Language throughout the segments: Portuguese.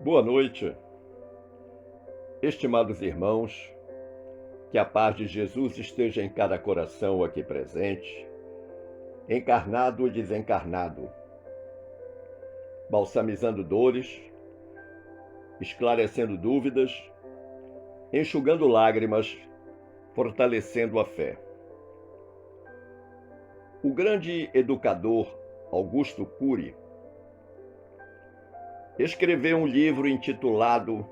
Boa noite, estimados irmãos, que a paz de Jesus esteja em cada coração aqui presente, encarnado e desencarnado, balsamizando dores, esclarecendo dúvidas, enxugando lágrimas, fortalecendo a fé. O grande educador Augusto Cury escreveu um livro intitulado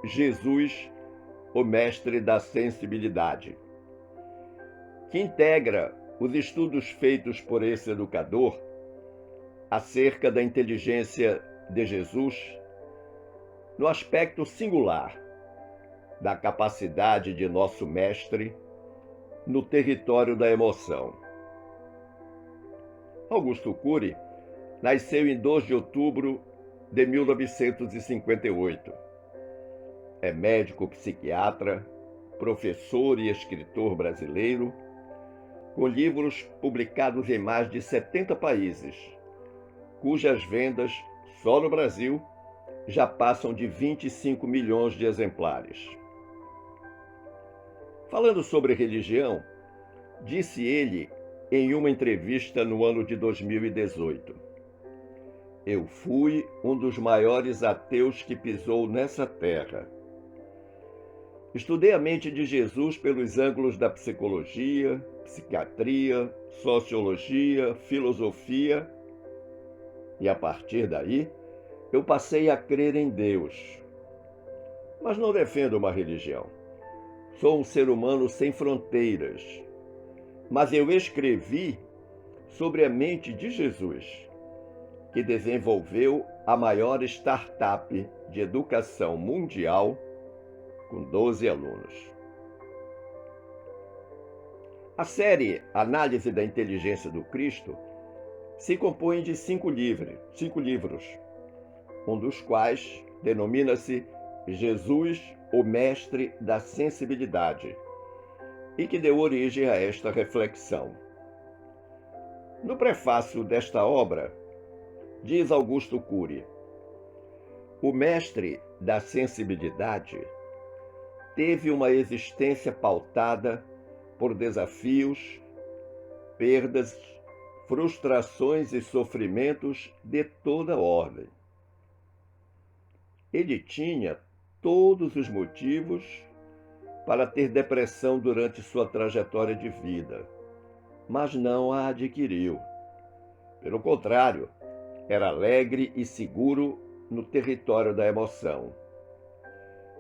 Jesus, o Mestre da Sensibilidade, que integra os estudos feitos por esse educador acerca da inteligência de Jesus no aspecto singular da capacidade de nosso mestre no território da emoção. Augusto Cury nasceu em 2 de outubro de 1958. É médico psiquiatra, professor e escritor brasileiro, com livros publicados em mais de 70 países, cujas vendas, só no Brasil, já passam de 25 milhões de exemplares. Falando sobre religião, disse ele em uma entrevista no ano de 2018: "Eu fui um dos maiores ateus que pisou nessa terra. Estudei a mente de Jesus pelos ângulos da psicologia, psiquiatria, sociologia, filosofia, e a partir daí eu passei a crer em Deus. Mas não defendo uma religião. Sou um ser humano sem fronteiras. Mas eu escrevi sobre a mente de Jesus, que desenvolveu a maior startup de educação mundial com 12 alunos." A série Análise da Inteligência do Cristo se compõe de 5 livros, um dos quais denomina-se Jesus, o Mestre da Sensibilidade, e que deu origem a esta reflexão. No prefácio desta obra, diz Augusto Cury: "O mestre da sensibilidade teve uma existência pautada por desafios, perdas, frustrações e sofrimentos de toda ordem. Ele tinha todos os motivos para ter depressão durante sua trajetória de vida, mas não a adquiriu. Pelo contrário, era alegre e seguro no território da emoção.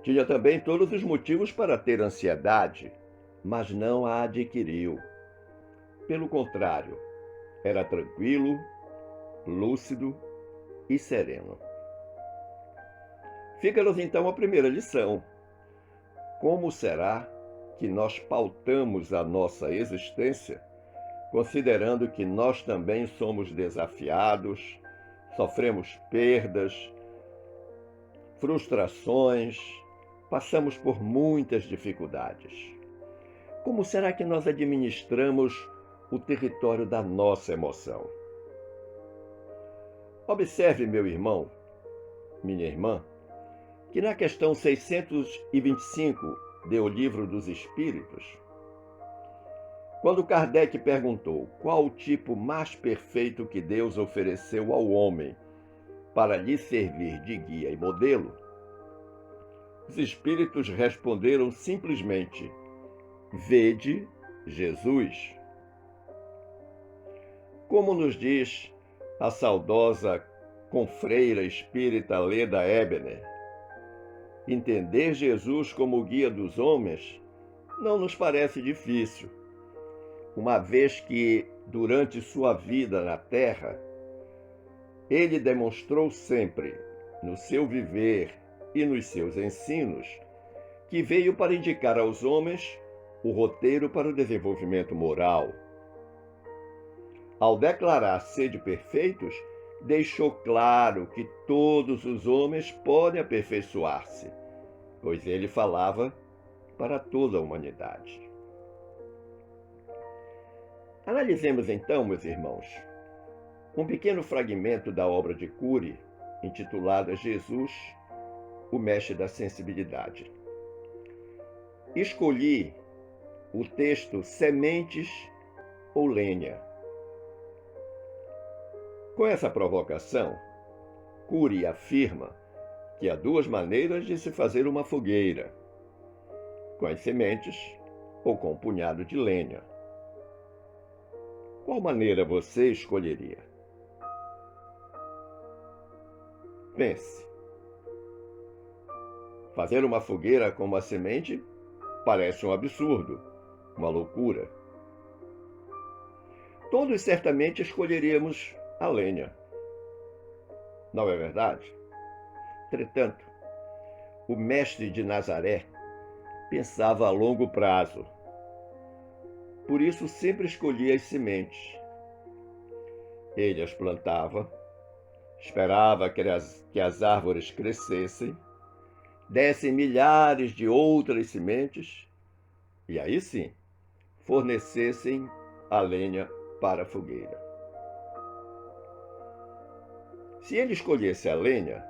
Tinha também todos os motivos para ter ansiedade, mas não a adquiriu. Pelo contrário, era tranquilo, lúcido e sereno." Fica-nos então a primeira lição. Como será que nós pautamos a nossa existência, considerando que nós também somos desafiados, sofremos perdas, frustrações, passamos por muitas dificuldades? Como será que nós administramos o território da nossa emoção? Observe, meu irmão, minha irmã, que na questão 625 de O Livro dos Espíritos, quando Kardec perguntou qual o tipo mais perfeito que Deus ofereceu ao homem para lhe servir de guia e modelo, os espíritos responderam simplesmente: "Vede Jesus." Como nos diz a saudosa confreira espírita Leda Ebener, entender Jesus como guia dos homens não nos parece difícil, uma vez que, durante sua vida na Terra, ele demonstrou sempre, no seu viver e nos seus ensinos, que veio para indicar aos homens o roteiro para o desenvolvimento moral. Ao declarar ser de perfeitos, deixou claro que todos os homens podem aperfeiçoar-se, pois ele falava para toda a humanidade. Analisemos então, meus irmãos, um pequeno fragmento da obra de Cury, intitulada Jesus, o mestre da sensibilidade. Escolhi o texto Sementes ou Lenha. Com essa provocação, Cury afirma que há duas maneiras de se fazer uma fogueira: com as sementes ou com um punhado de lenha. Qual maneira você escolheria? Pense. Fazer uma fogueira com uma semente parece um absurdo, uma loucura. Todos certamente escolheríamos a lenha. Não é verdade? Entretanto, o mestre de Nazaré pensava a longo prazo. Por isso sempre escolhia as sementes. Ele as plantava, esperava que as árvores crescessem, dessem milhares de outras sementes e aí sim fornecessem a lenha para a fogueira. Se ele escolhesse a lenha,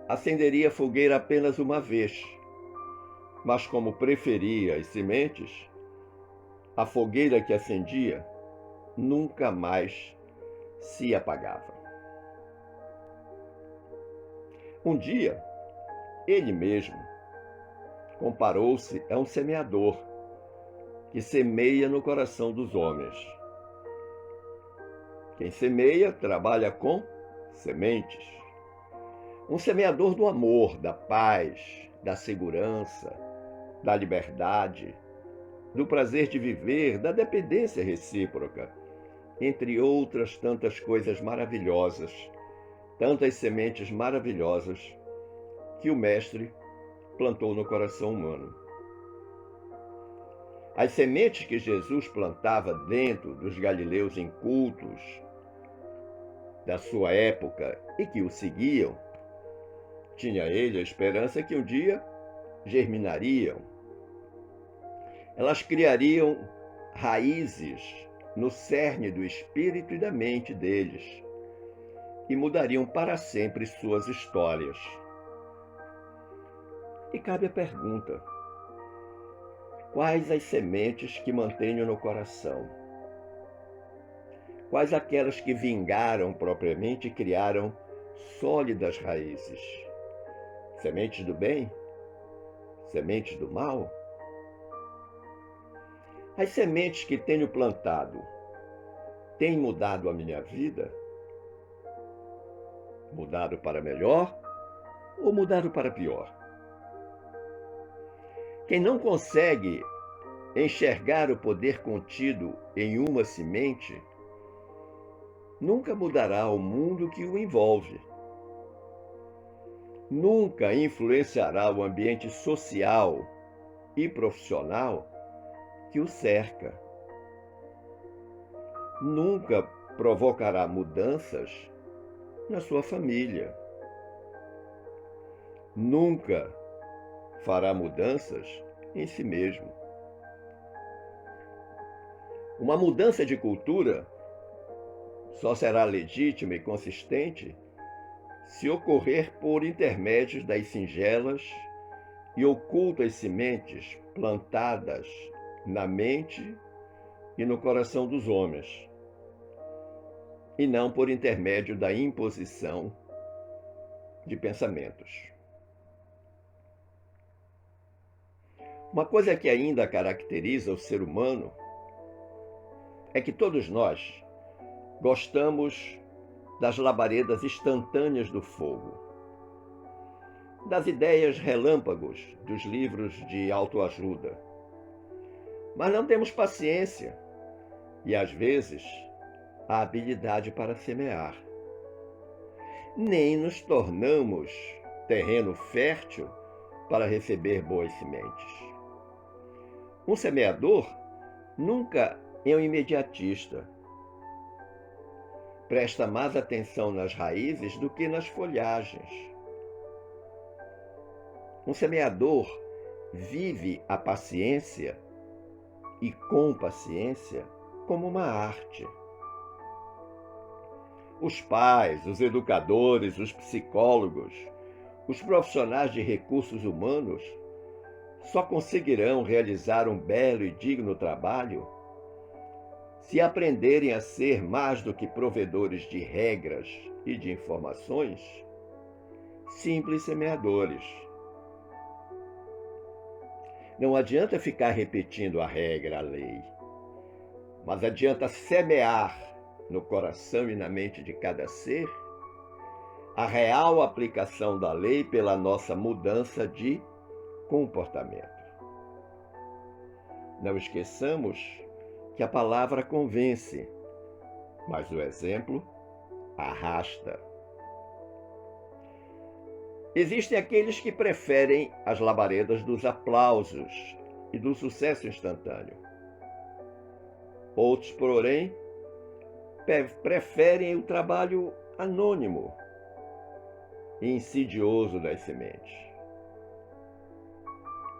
acenderia a fogueira apenas uma vez, mas como preferia as sementes, a fogueira que acendia nunca mais se apagava. Um dia, ele mesmo comparou-se a um semeador que semeia no coração dos homens. Quem semeia trabalha com sementes. Um semeador do amor, da paz, da segurança, da liberdade, do prazer de viver, da dependência recíproca, entre outras tantas coisas maravilhosas, tantas sementes maravilhosas que o Mestre plantou no coração humano. As sementes que Jesus plantava dentro dos galileus incultos da sua época e que o seguiam, tinha ele a esperança que um dia germinariam. Elas criariam raízes no cerne do espírito e da mente deles e mudariam para sempre suas histórias. E cabe a pergunta: quais as sementes que mantenho no coração? Quais aquelas que vingaram propriamente e criaram sólidas raízes? Sementes do bem? Sementes do mal? As sementes que tenho plantado têm mudado a minha vida? Mudado para melhor ou mudado para pior? Quem não consegue enxergar o poder contido em uma semente, nunca mudará o mundo que o envolve. Nunca influenciará o ambiente social e profissional que o cerca. Nunca provocará mudanças na sua família. Nunca fará mudanças em si mesmo. Uma mudança de cultura só será legítima e consistente se ocorrer por intermédio das singelas e ocultas sementes plantadas na mente e no coração dos homens, e não por intermédio da imposição de pensamentos. Uma coisa que ainda caracteriza o ser humano é que todos nós gostamos das labaredas instantâneas do fogo, das ideias relâmpagos dos livros de autoajuda. Mas não temos paciência e, às vezes, a habilidade para semear. Nem nos tornamos terreno fértil para receber boas sementes. Um semeador nunca é um imediatista. Presta mais atenção nas raízes do que nas folhagens. Um semeador vive a paciência e com paciência como uma arte. Os pais, os educadores, os psicólogos, Os profissionais de recursos humanos só conseguirão realizar um belo e digno trabalho se aprenderem a ser mais do que provedores de regras e de informações, simples semeadores. Não adianta ficar repetindo a regra, a lei, mas adianta semear no coração e na mente de cada ser a real aplicação da lei pela nossa mudança de comportamento. Não esqueçamos que a palavra convence, mas o exemplo arrasta. Existem aqueles que preferem as labaredas dos aplausos e do sucesso instantâneo. Outros, porém, preferem o trabalho anônimo e insidioso das sementes.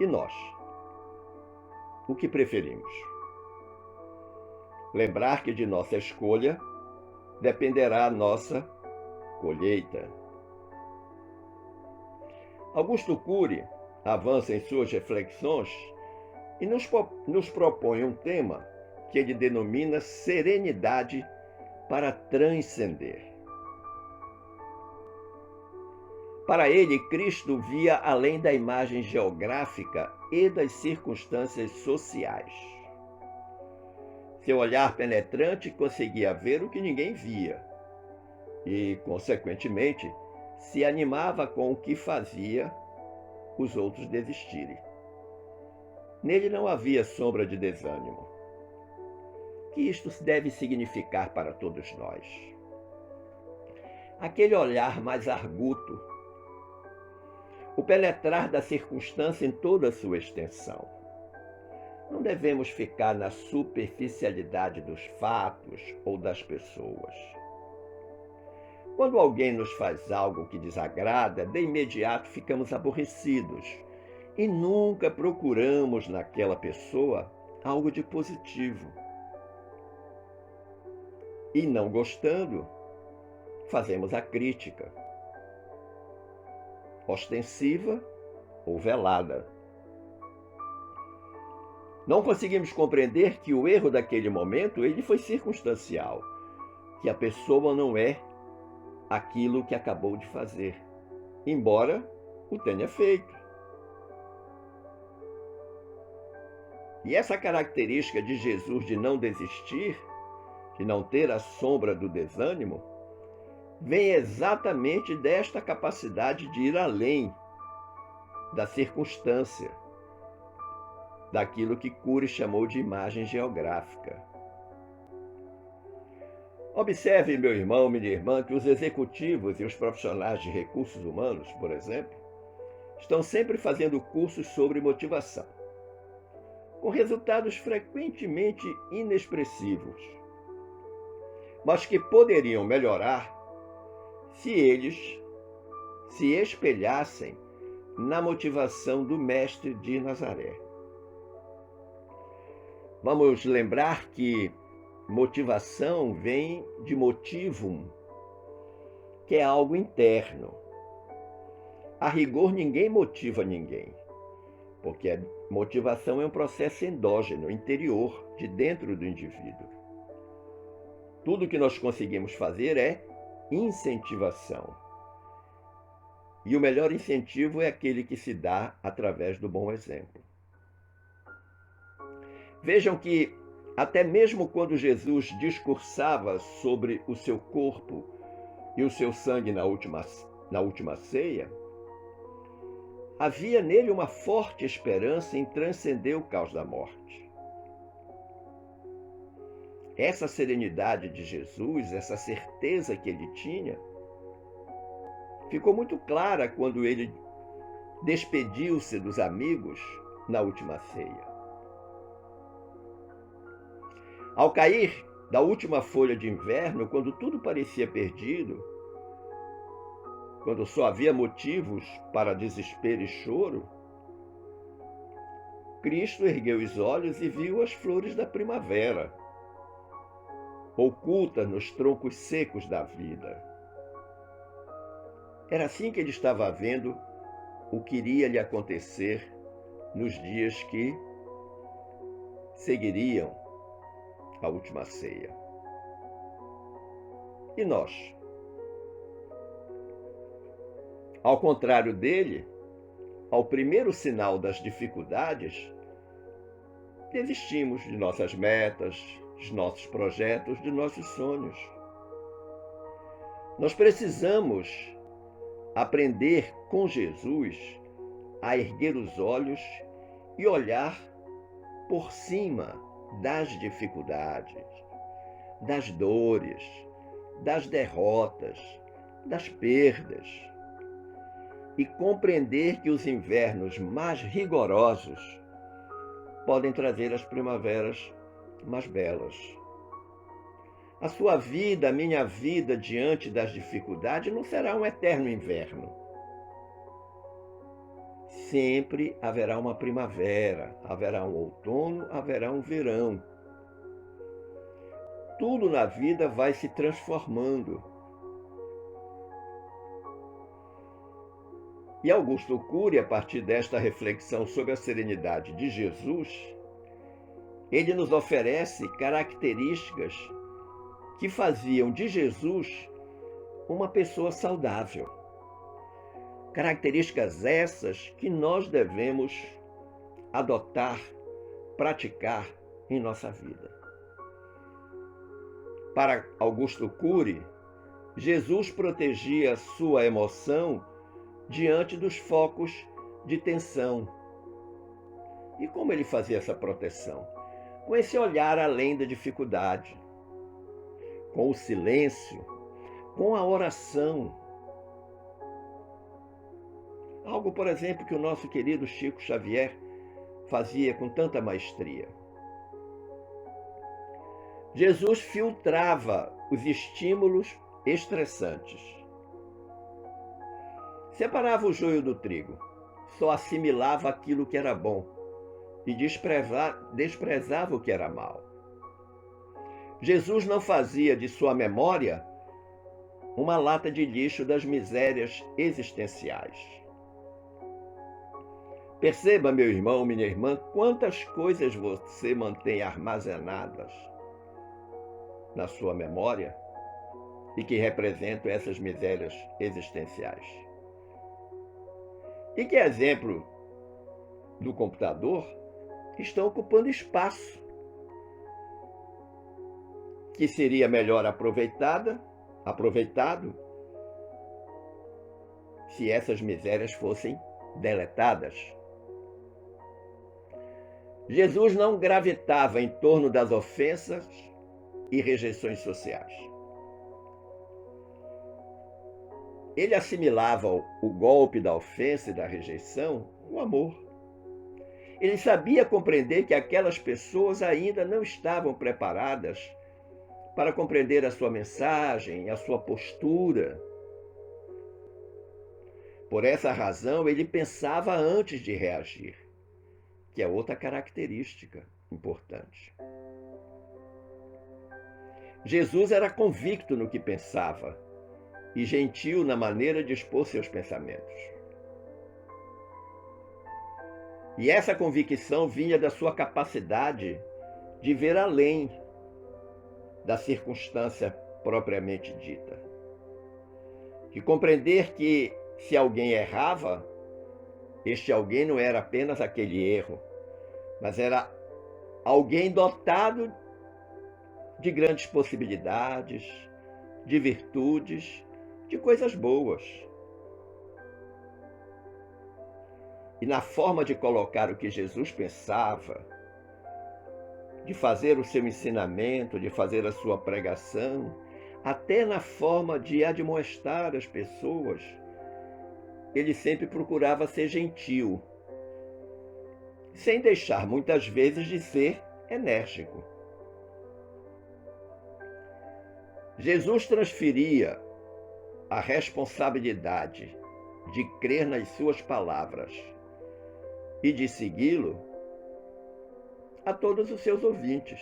E nós? O que preferimos? Lembrar que de nossa escolha dependerá a nossa colheita. Augusto Cury avança em suas reflexões e nos propõe um tema que ele denomina serenidade para transcender. Para ele, Cristo via além da imagem geográfica e das circunstâncias sociais. Seu olhar penetrante conseguia ver o que ninguém via e, consequentemente, se animava com o que fazia os outros desistirem. Nele não havia sombra de desânimo. O que isto deve significar para todos nós? Aquele olhar mais arguto, o penetrar da circunstância em toda a sua extensão. Não devemos ficar na superficialidade dos fatos ou das pessoas. Quando alguém nos faz algo que desagrada, de imediato ficamos aborrecidos e nunca procuramos naquela pessoa algo de positivo. E não gostando, fazemos a crítica, ostensiva ou velada. Não conseguimos compreender que o erro daquele momento ele foi circunstancial, que a pessoa não é aquilo que acabou de fazer, embora o tenha feito. E essa característica de Jesus de não desistir, de não ter a sombra do desânimo, vem exatamente desta capacidade de ir além da circunstância, daquilo que Cury chamou de imagem geográfica. Observe, meu irmão, minha irmã, que os executivos e os profissionais de recursos humanos, por exemplo, estão sempre fazendo cursos sobre motivação, com resultados frequentemente inexpressivos, mas que poderiam melhorar se eles se espelhassem na motivação do Mestre de Nazaré. Vamos lembrar que motivação vem de motivum, que é algo interno. A rigor, ninguém motiva ninguém, porque a motivação é um processo endógeno, interior, de dentro do indivíduo. Tudo que nós conseguimos fazer é incentivação. E o melhor incentivo é aquele que se dá através do bom exemplo. Vejam que, até mesmo quando Jesus discursava sobre o seu corpo e o seu sangue na última ceia, havia nele uma forte esperança em transcender o caos da morte. Essa serenidade de Jesus, essa certeza que ele tinha, ficou muito clara quando ele despediu-se dos amigos na última ceia. Ao cair da última folha de inverno, quando tudo parecia perdido, quando só havia motivos para desespero e choro, Cristo ergueu os olhos e viu as flores da primavera, ocultas nos troncos secos da vida. Era assim que ele estava vendo o que iria lhe acontecer nos dias que seguiriam a última ceia. E nós? Ao contrário dele, ao primeiro sinal das dificuldades, desistimos de nossas metas, de nossos projetos, de nossos sonhos. Nós precisamos aprender com Jesus a erguer os olhos e olhar por cima das dificuldades, das dores, das derrotas, das perdas, e compreender que os invernos mais rigorosos podem trazer as primaveras mais belas. A sua vida, a minha vida diante das dificuldades não será um eterno inverno. Sempre haverá uma primavera, haverá um outono, haverá um verão. Tudo na vida vai se transformando. E Augusto Cury, a partir desta reflexão sobre a serenidade de Jesus, ele nos oferece características que faziam de Jesus uma pessoa saudável. Características essas que nós devemos adotar, praticar em nossa vida. Para Augusto Cury, Jesus protegia sua emoção diante dos focos de tensão. E como ele fazia essa proteção? Com esse olhar além da dificuldade, com o silêncio, com a oração. Algo, por exemplo, que o nosso querido Chico Xavier fazia com tanta maestria. Jesus filtrava os estímulos estressantes. Separava o joio do trigo, só assimilava aquilo que era bom e desprezava o que era mal. Jesus não fazia de sua memória uma lata de lixo das misérias existenciais. Perceba, meu irmão, minha irmã, quantas coisas você mantém armazenadas na sua memória e que representam essas misérias existenciais. E que, exemplo do computador, estão ocupando espaço que seria melhor aproveitado se essas misérias fossem deletadas. Jesus não gravitava em torno das ofensas e rejeições sociais. Ele assimilava o golpe da ofensa e da rejeição com amor. Ele sabia compreender que aquelas pessoas ainda não estavam preparadas para compreender a sua mensagem, a sua postura. Por essa razão, ele pensava antes de reagir, que é outra característica importante. Jesus era convicto no que pensava e gentil na maneira de expor seus pensamentos. E essa convicção vinha da sua capacidade de ver além da circunstância propriamente dita. De compreender que, se alguém errava, este alguém não era apenas aquele erro, mas era alguém dotado de grandes possibilidades, de virtudes, de coisas boas. E na forma de colocar o que Jesus pensava, de fazer o seu ensinamento, de fazer a sua pregação, até na forma de admoestar as pessoas, ele sempre procurava ser gentil, sem deixar muitas vezes de ser enérgico. Jesus transferia a responsabilidade de crer nas suas palavras e de segui-lo a todos os seus ouvintes.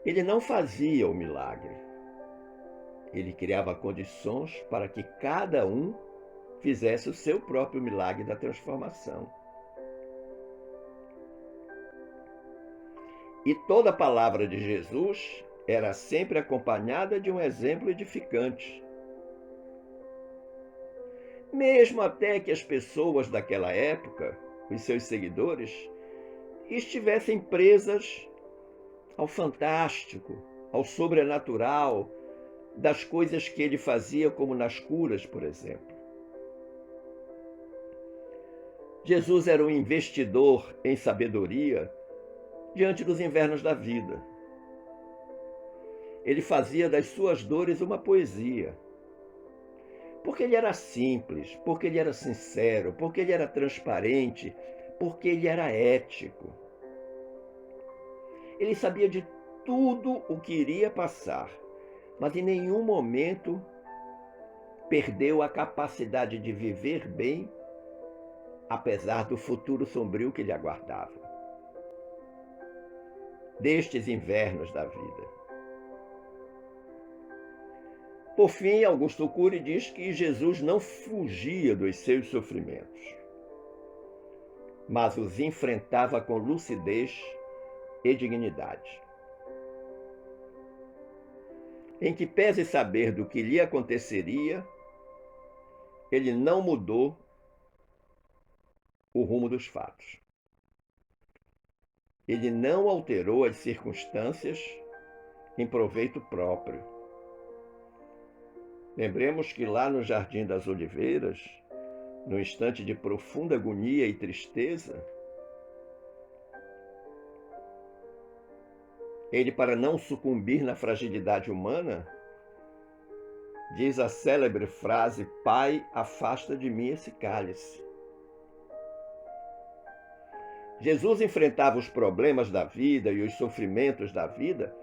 Ele não fazia o milagre, Ele criava condições para que cada um fizesse o seu próprio milagre da transformação. E toda a palavra de Jesus era sempre acompanhada de um exemplo edificante. Mesmo até que as pessoas daquela época, os seus seguidores, estivessem presas ao fantástico, ao sobrenatural, das coisas que ele fazia, como nas curas, por exemplo. Jesus era um investidor em sabedoria diante dos invernos da vida. Ele fazia das suas dores uma poesia. Porque ele era simples, porque ele era sincero, porque ele era transparente, porque ele era ético. Ele sabia de tudo o que iria passar, mas em nenhum momento perdeu a capacidade de viver bem, apesar do futuro sombrio que lhe aguardava. Destes invernos da vida. Por fim, Augusto Cury diz que Jesus não fugia dos seus sofrimentos, mas os enfrentava com lucidez e dignidade. Em que pese saber do que lhe aconteceria, ele não mudou o rumo dos fatos. Ele não alterou as circunstâncias em proveito próprio. Lembremos que lá no Jardim das Oliveiras, no instante de profunda agonia e tristeza, ele, para não sucumbir na fragilidade humana, diz a célebre frase: Pai, afasta de mim esse cálice. Jesus enfrentava os problemas da vida e os sofrimentos da vida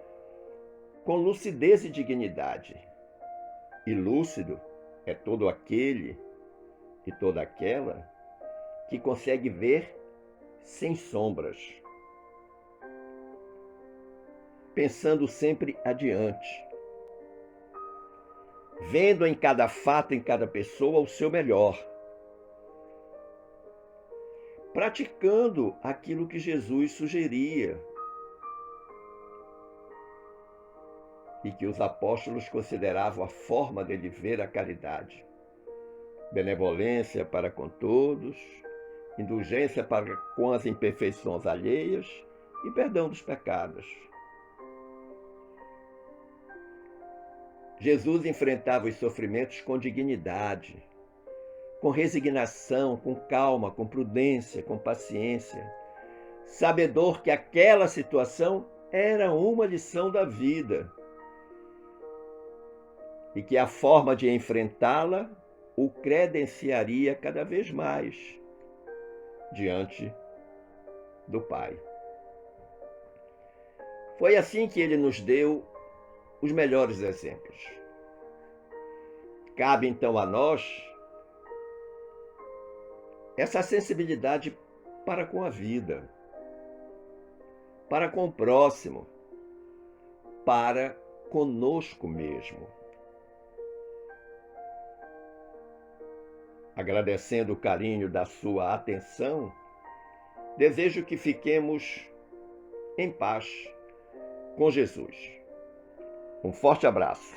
com lucidez e dignidade. E lúcido é todo aquele e toda aquela que consegue ver sem sombras, pensando sempre adiante, vendo em cada fato, em cada pessoa, o seu melhor, praticando aquilo que Jesus sugeria e que os apóstolos consideravam a forma dele ver a caridade: benevolência para com todos, indulgência para com as imperfeições alheias e perdão dos pecados. Jesus enfrentava os sofrimentos com dignidade, com resignação, com calma, com prudência, com paciência, sabedor que aquela situação era uma lição da vida e que a forma de enfrentá-la o credenciaria cada vez mais diante do Pai. Foi assim que ele nos deu os melhores exemplos. Cabe então a nós essa sensibilidade para com a vida, para com o próximo, para conosco mesmo. Agradecendo o carinho da sua atenção, desejo que fiquemos em paz com Jesus. Um forte abraço.